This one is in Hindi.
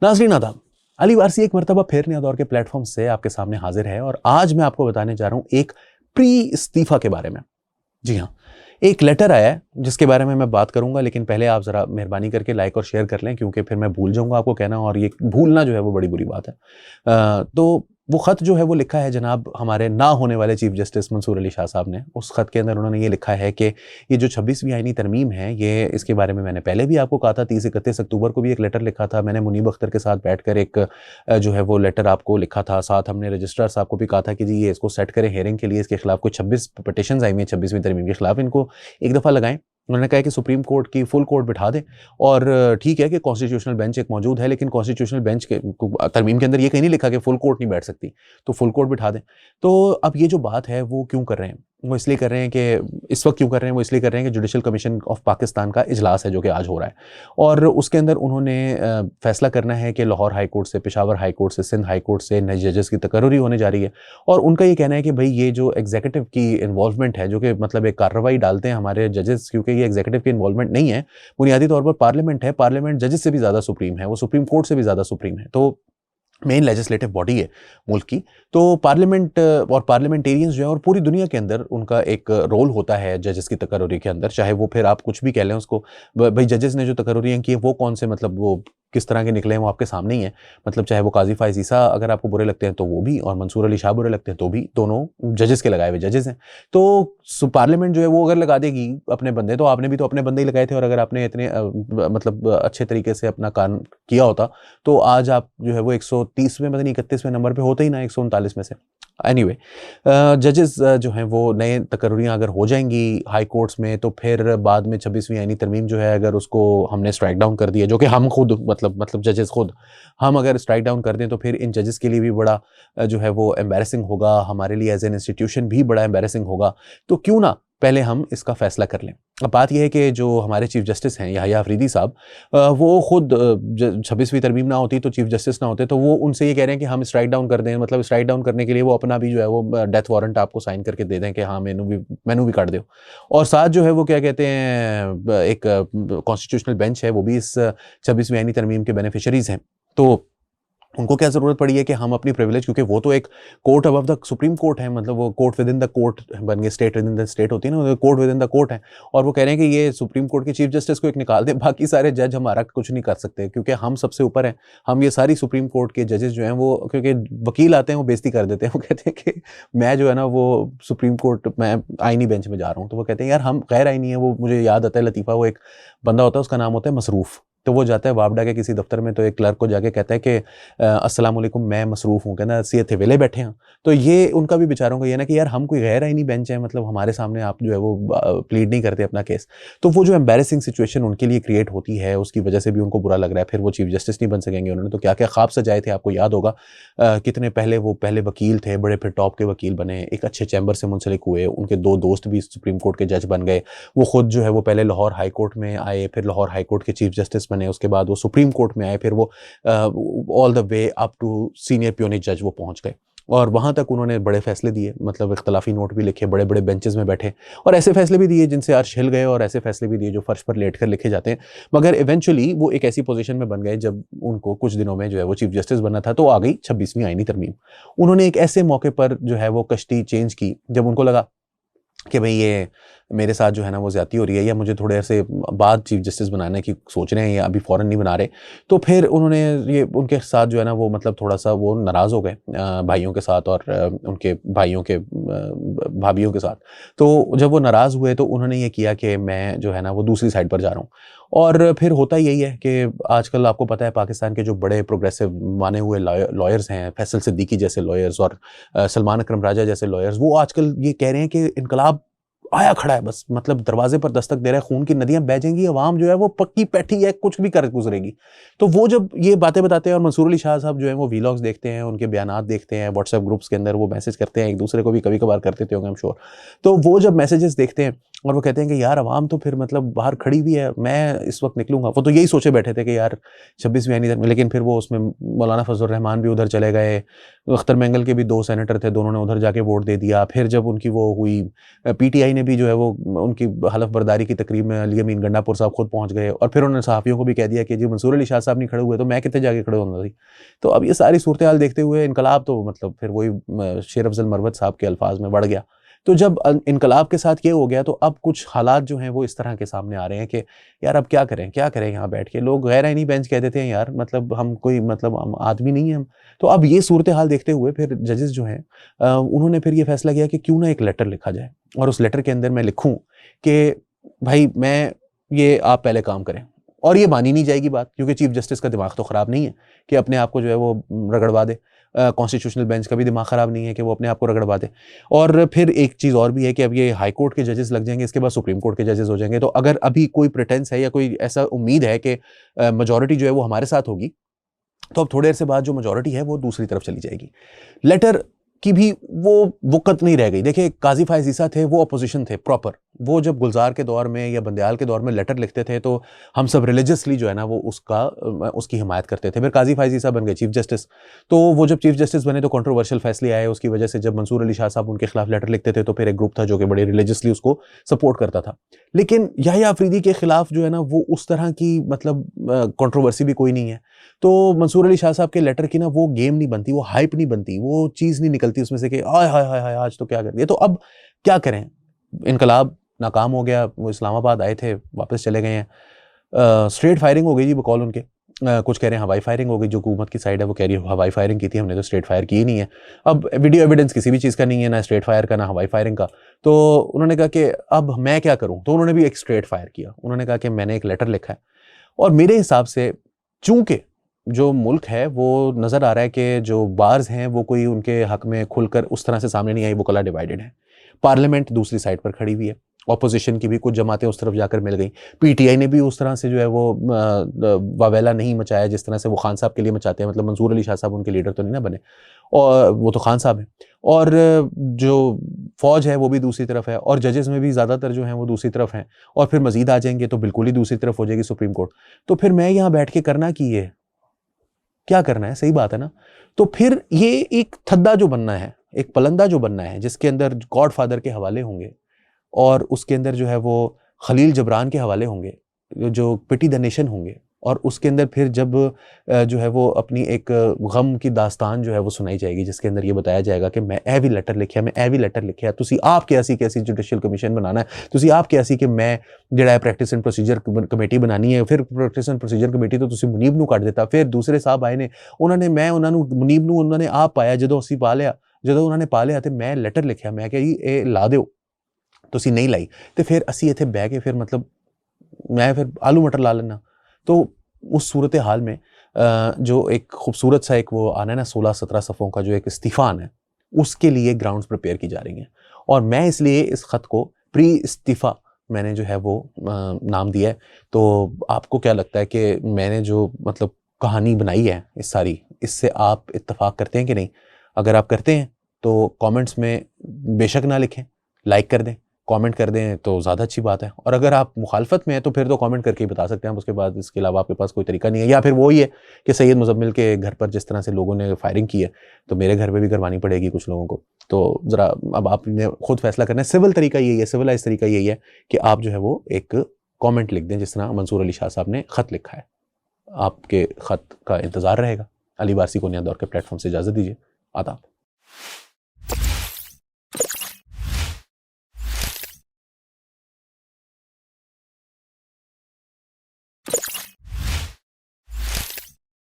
नाज़रीन आदाब, अली वारसी एक मरतबा फिर नया दौर के प्लेटफॉर्म से आपके सामने हाजिर है और आज मैं आपको बताने जा रहा हूं एक प्री इस्तीफा के बारे में। जी हाँ, एक लेटर आया है जिसके बारे में मैं बात करूंगा, लेकिन पहले आप ज़रा मेहरबानी करके लाइक और शेयर कर लें क्योंकि फिर मैं भूल जाऊंगा आपको कहना, और ये भूलना जो है वो बड़ी बुरी बात है। तो वो ख़त जो है वो लिखा है जनाब हमारे ना होने वाले चीफ जस्टिस मंसूर अली शाह साहब ने। उस ख़त के अंदर उन्होंने ये लिखा है कि ये जो 26वीं आईनी तरमीम है, ये इसके बारे में मैंने पहले भी आपको कहा था, 30-31 अक्टूबर को भी एक लेटर लिखा था मैंने मुनीब अख्तर के साथ बैठकर, एक जो है वो लेटर आपको लिखा था। साथ हमने रजिस्ट्रार साहब को भी कहा था कि जी ये इसको सेट करें हेयरिंग के लिए, इसके खिलाफ कोई 26 पटिशंस आई हुई हैं 26वीं तरमीम के खिलाफ, इनको एक दफ़ा लगाएं। उन्होंने कहा कि सुप्रीम कोर्ट की फुल कोर्ट बिठा दें, और ठीक है कि कॉन्स्टिट्यूशनल बेंच एक मौजूद है, लेकिन कॉन्स्टिट्यूशनल बेंच के तरमीम के अंदर ये कहीं नहीं लिखा कि फुल कोर्ट नहीं बैठ सकती, तो फुल कोर्ट बिठा दें। तो अब ये जो बात है वो क्यों कर रहे हैं, वो इसलिए कर रहे हैं कि इस वक्त क्यों कर रहे हैं, वो इसलिए कर रहे हैं कि जुडिशल कमीशन ऑफ पाकिस्तान का इजलास है जो कि आज हो रहा है, और उसके अंदर उन्होंने फैसला करना है कि लाहौर हाई कोर्ट से, पेशावर हाई कोर्ट से, सिंध हाई कोर्ट से नए जजेस की तकर्री होने जा रही है। और उनका ये कहना है कि भाई ये जो एग्जीक्यूटिव की इन्वॉल्वमेंट है, जो कि मतलब एक कार्रवाई डालते हैं हमारे जजेस, क्योंकि ये एग्जीक्यूटिव की इन्वॉल्वमेंट नहीं है, बुनियादी तौर पर पार्लियामेंट है, पार्लियामेंट जजेस से भी ज़्यादा सुप्रीम है, वो सुप्रीम कोर्ट से भी ज़्यादा सुप्रीम है, तो मेन लेजिस्लेटिव बॉडी है मुल्क की। तो पार्लियामेंट और पार्लियामेंटेरियंस जो है और पूरी दुनिया के अंदर उनका एक रोल होता है जजेस की तकर्री के अंदर, चाहे वो फिर आप कुछ भी कह लें उसको। भाई जजेस ने जो तकर्रियाँ की हैं वो कौन से, मतलब वो किस तरह के निकले हैं वो आपके सामने ही है। मतलब चाहे वो काजी फायज़ ईसा अगर आपको बुरे लगते हैं तो वो भी, और मंसूर अली शाह बुरे लगते हैं तो भी, दोनों जजेस के लगाए हुए जजेस हैं। तो पार्लियामेंट जो है वो अगर लगा देगी अपने बंदे, तो आपने भी तो अपने बंदे ही लगाए थे, और अगर आपने इतने मतलब अच्छे तरीके से अपना काम किया होता तो आज आप जो है वो 130वें पता नहीं 31वें नंबर पे होते ही ना, 139 में से। एनीवे जजेस जो हैं वो नए तकर्रियाँ अगर हो जाएंगी हाई कोर्ट्स में, तो फिर बाद में 26वीं आईनी तरमीम जो है अगर उसको हमने स्ट्राइक डाउन कर दिया, जो कि हम खुद मतलब जजेस खुद हम अगर स्ट्राइक डाउन कर दें, तो फिर इन जजेस के लिए भी बड़ा जो है वो एम्बैरेसिंग होगा, हमारे लिए एज एन इंस्टीट्यूशन भी बड़ा एम्बैरेसिंग होगा। तो क्यों ना पहले हम इसका फैसला कर लें। अब बात यह है कि जो हमारे चीफ जस्टिस हैं याहिया अफरीदी साहब, वो खुद 26वीं तरमीम ना होती तो चीफ जस्टिस ना होते, तो वो उनसे ये कह रहे हैं कि हम स्ट्राइक डाउन कर दें। मतलब स्ट्राइक डाउन करने के लिए वो अपना भी जो है वो डेथ वारंट आपको साइन करके दे दें कि हाँ मैनू भी काट दो, और साथ जो है वो क्या कहते हैं एक कॉन्स्टिट्यूशनल बेंच है, वो भी इस 26वीं आईनी तरमीम के बेनिफिशरीज हैं। तो उनको क्या ज़रूरत पड़ी है कि हम अपनी प्रिविलेज, क्योंकि वो तो एक court above the supreme court है, मतलब वो court with in the court बन गए, state with in the state होती है ना, court with in the court है। और वो कह रहे हैं कि ये सुप्रीम कोर्ट के चीफ जस्टिस को एक निकाल दे, बाकी सारे जज हमारा कुछ नहीं कर सकते क्योंकि हम सबसे ऊपर हैं। हम ये सारी सुप्रीम कोर्ट के जजेस जो हैं वो, क्योंकि वकील आते हैं वो बेइज्जती कर देते हैं, वो कहते हैं कि मैं जो है ना वो सुप्रीम कोर्ट, मैं आईनी बेंच में जा रहा हूँ, तो वो कहते हैं यार हम गैर आईनी है। वो मुझे याद आता है लतीफ़ा, वो एक बंदा होता है उसका नाम होता है मसरूफ़, तो वो जाता है वापडा के किसी दफ्तर में, तो एक क्लर्क को जाके कहता है कि अस्सलाम वालेकुम मैं मसरूफ़ हूँ, कहना सी थे वेले बैठे हैं। तो ये उनका भी बेचारों को ये ना कि यार हम कोई गैर आईनी बेंच है, मतलब हमारे सामने आप जो है वो प्लीड नहीं करते अपना केस। तो वो जो एम्बैरेसिंग सिचुएशन उनके लिए क्रिएट होती है, उसकी वजह से भी उनको बुरा लग रहा है, फिर वो चीफ जस्टिस नहीं बन सकेंगे। उन्होंने तो क्या क्या ख्वाब सजाए थे, आपको याद होगा। कितने पहले वो पहले वकील थे बड़े, फिर टॉप के वकील बने, एक अच्छे चैम्बर से मुंसलिक हुए, उनके दो दोस्त भी सुप्रीम कोर्ट के जज बन गए। वो खुद जो है वो पहले लाहौर हाई कोर्ट में आए, फिर लाहौर हाई कोर्ट के चीफ जस्टिस बने, उसके बाद वो सुप्रीम कोर्ट में आए, फिर वो all the way up to senior प्योनिक जज वो पहुंच गए, और वहाँ तक उन्होंने बड़े फैसले दिए, मतलब इख्तलाफी नोट भी लिखे, बड़े बड़े बेंचेस में बैठे, और ऐसे फैसले भी दिए जिनसे अर्श हिल गए, और ऐसे फैसले भी दिए जो फर्श पर लेट कर लिखे जाते हैं। मगर इवेंचुअली वो एक ऐसी पोजीशन में बन गए जब उनको कुछ दिनों में जो है वो चीफ जस्टिस बनना था, तो आ गई 26वीं आईनी तरमीम। उन्होंने एक ऐसे मौके पर जो है वो कश्ती चेंज की जब उनको लगा कि भाई ये मेरे साथ जो है ना वो ज़्यादती हो रही है, या मुझे थोड़े अरसे बाद चीफ जस्टिस बनाने की सोच रहे हैं, या अभी फ़ौरन नहीं बना रहे। तो फिर उन्होंने ये उनके साथ जो है ना वो मतलब थोड़ा सा वो नाराज़ हो गए भाइयों के साथ, और उनके भाइयों के भाभीियों के साथ। तो जब वो नाराज़ हुए तो उन्होंने ये किया कि मैं जो है ना वो दूसरी साइड पर जा रहा हूँ। और फिर होता यही है कि आजकल आपको पता है पाकिस्तान के जो बड़े प्रोग्रेसिव माने हुए लॉयर्स हैं, फैसल सिद्दीकी जैसे लॉयर्स और सलमान अकरम राजा जैसे लॉयर्स, वो आजकल ये कह रहे हैं कि इनकलाब आया खड़ा है, बस मतलब दरवाजे पर दस्तक दे रहा है, खून की नदियां बह जाएंगी, अवाम जो है वो पक्की पैठी है, कुछ भी कर गुजरेगी। तो वो जब ये बातें बताते हैं, और मंसूर अली शाह साहब जो है वो वीलॉग्स देखते हैं, उनके बयानात देखते हैं, व्हाट्सएप ग्रुप्स के अंदर वो मैसेज करते हैं एक दूसरे को भी, कभी कभार करते थे होंगे हम श्योर। तो वो जब मैसेजेस देखते हैं और वो कहते हैं कि यार अवाम तो फिर मतलब बाहर खड़ी हुई है, मैं इस वक्त निकलूंगा, वो तो यही सोचे बैठे थे कि यार 26वीं आईनी, लेकिन फिर वो उसमें मौलाना फजल रहमान भी उधर चले गए, अख्तर मेंगल के भी 2 सेनेटर थे, दोनों ने उधर जाके वोट दे दिया। फिर जब उनकी वो हुई, पीटीआई ने भी जो है वो उनकी हलफ बर्दारी की तकरीब में अली अमीन गंडापुर साहब खुद पहुंच गए और फिर उन्होंने सहाफ़ियों को भी कह दिया कि जी मंसूर अली शाह साहब नहीं खड़े हुए तो मैं कितने जाके खड़े होंगे। तो अब ये सारी सूरत हाल देखते हुए इनकलाब तो मतलब फिर वही शेर अफजल मरवत साहब के अल्फाज में बढ़ गया। तो जब इनकलाब के साथ ये हो गया तो अब कुछ हालात जो हैं वो इस तरह के सामने आ रहे हैं कि यार अब क्या करें यहाँ बैठ के। लोग गैर आईनी बेंच कह देते हैं यार, मतलब हम कोई मतलब हम आदमी नहीं है हम। तो अब ये सूरत हाल देखते हुए फिर जजेस जो हैं उन्होंने फिर ये फैसला किया कि क्यों ना एक लेटर लिखा जाए और उस लेटर के अंदर मैं लिखूं कि भाई मैं ये आप पहले काम करें। और ये मानी नहीं जाएगी बात, क्योंकि चीफ जस्टिस का दिमाग तो ख़राब नहीं है कि अपने आप को जो है वो रगड़वा दे। कॉन्स्टिट्यूशनल बेंच का भी दिमाग ख़राब नहीं है कि वो अपने आप को रगड़वा दे। और फिर एक चीज़ और भी है कि अब ये हाई कोर्ट के जजेस लग जाएंगे, इसके बाद सुप्रीम कोर्ट के जजेस हो जाएंगे। तो अगर अभी कोई प्रेटेंस है या कोई ऐसा उम्मीद है कि मेजॉरिटी जो है वो हमारे साथ होगी, तो अब थोड़ी देर से बाद जो मेजॉरिटी है वो दूसरी तरफ चली जाएगी। लेटर की भी वो वक़्त नहीं रह गई। देखिए काजी फायज़ ईसा थे, वो अपोजिशन थे प्रॉपर। वो जब गुलजार के दौर में या बंदयाल के दौर में लेटर लिखते थे तो हम सब रिलीजियसली जो है ना वो उसकी हिमायत करते थे। फिर काजी फायज़ ईसा बन गए चीफ जस्टिस। तो वो जब चीफ जस्टिस बने तो कंट्रोवर्शियल फैसले आए उसकी वजह से। जब मंसूर अली शाह साहब उनके खिलाफ लेटर लिखते थे तो फिर एक ग्रुप था जो कि बड़े रिलीजियसली उसको सपोर्ट करता था। लेकिन याह्या अफरीदी के खिलाफ जो है ना वो उस तरह की मतलब कंट्रोवर्सी भी कोई नहीं है। तो मंसूर अली शाह साहब के लेटर की ना वो गेम नहीं बनती, वो हाइप नहीं बनती, वो चीज़ नहीं निकलती उसमें से कि आय हाय हाय हाय आज तो क्या कर दिया। तो अब क्या करें, इनकलाब नाकाम हो गया, वो इस्लामाबाद आए थे वापस चले गए हैं। स्ट्रेट फायरिंग हो गई जी बकौल उनके। कुछ कह रहे हैं हवाई फायरिंग हो गई, जो हुकूमत की साइड है वो कह रही है हवाई फायरिंग की थी हमने, तो स्ट्रेट फायर की ही नहीं है। अब वीडियो एविडेंस किसी भी चीज़ का नहीं है, ना स्ट्रेट फायर का ना हवाई फायरिंग का। तो उन्होंने कहा कि अब मैं क्या करूं, तो उन्होंने भी एक स्ट्रेट फायर किया। उन्होंने कहा कि मैंने एक लेटर लिखा है और मेरे हिसाब से चूंकि जो मुल्क है वो नज़र आ रहा है कि जो बार्स हैं वो कोई उनके हक में खुलकर उस तरह से सामने नहीं आई, वो कला डिवाइडेड है। पार्लियामेंट दूसरी साइड पर खड़ी हुई है, ऑपोजिशन की भी कुछ जमातें उस तरफ जाकर मिल गई। पीटीआई ने भी उस तरह से जो है वो वावेला नहीं मचाया जिस तरह से वो खान साहब के लिए मचाते हैं। मतलब मंसूर अली शाह साहब उनके लीडर तो नहीं ना बने, और वो तो खान साहब हैं। और जो फौज है वो भी दूसरी तरफ है, और जजेस में भी ज़्यादातर जो हैं वो दूसरी तरफ हैं। और फिर मजीद आ जाएंगे तो बिल्कुल ही दूसरी तरफ हो जाएगी सुप्रीम कोर्ट। तो फिर मैं यहाँ बैठ के करना की है, क्या करना है, सही बात है ना। तो फिर ये एक थद्दा जो बनना है, एक पलंदा जो बनना है, जिसके अंदर गॉड फादर के हवाले होंगे और उसके अंदर जो है वो खलील जबरान के हवाले होंगे, जो पिटी द नेशन होंगे, और उसके अंदर फिर जब जो है वो अपनी एक गम की दास्तान जो है वो सुनाई जाएगी, जिसके अंदर ये बताया जाएगा कि मैं ए भी लेटर लिखिया, मैं ए भी लेटर लिखिया, तुसी आप कैसी कैसी जुडिशियल कमीशन बनाना है, तुसी आप कैसी कि मैं जिहड़ा है प्रैक्टिस एंड प्रोसीजर कमेटी बनानी है। फिर प्रैक्टिस एंड प्रोसीजर कमेटी तो तुसी मुनीब नूं कट दिता। फिर दूसरे साहब आए ने, उन्होंने मैं उन्होंने मुनीब नूं उन्होंने आप पाया, जदों असीं पा लिया, जदों उन्होंने पा लिया तो मैं लेटर लिखिया, मैं क्या जी ये ला दो, तुसी नहीं लाई। तो फिर असीं इत्थे बह के फिर मतलब मैं फिर आलू मटर ला लेना। तो उस सूरत हाल में जो एक खूबसूरत सा एक वो आना है ना 16-17 सफ़ों का जो एक इस्तीफ़ा आना है, उसके लिए ग्राउंड्स प्रिपेयर की जा रही हैं। और मैं इसलिए इस ख़त को प्री इस्तीफ़ा मैंने जो है वो नाम दिया है। तो आपको क्या लगता है कि मैंने जो मतलब कहानी बनाई है इस सारी, इससे आप इत्तफ़ाक़ करते हैं कि नहीं? अगर आप करते हैं तो कमेंट्स में बेशक ना लिखें, लाइक कर दें, कमेंट कर दें तो ज़्यादा अच्छी बात है। और अगर आप मुखालफत में हैं तो फिर तो कमेंट करके ही बता सकते हैं आप, उसके बाद इसके अलावा आपके पास कोई तरीका नहीं है। या फिर वो ही है कि सैयद मुज़म्मिल के घर पर जिस तरह से लोगों ने फायरिंग की है तो मेरे घर पे भी करवानी पड़ेगी कुछ लोगों को। तो ज़रा अब आपने खुद फैसला करना है। सिविल तरीका यही है, सिविलाइज तरीका यही है कि आप जो है वो एक कॉमेंट लिख दें जिस तरह मंसूर अली शाह साहब ने ख़त लिखा है। आपके ख़त का इंतज़ार रहेगा। अली वारसी को नया दौर के प्लेटफॉर्म से इजाज़त दीजिए। आदाब।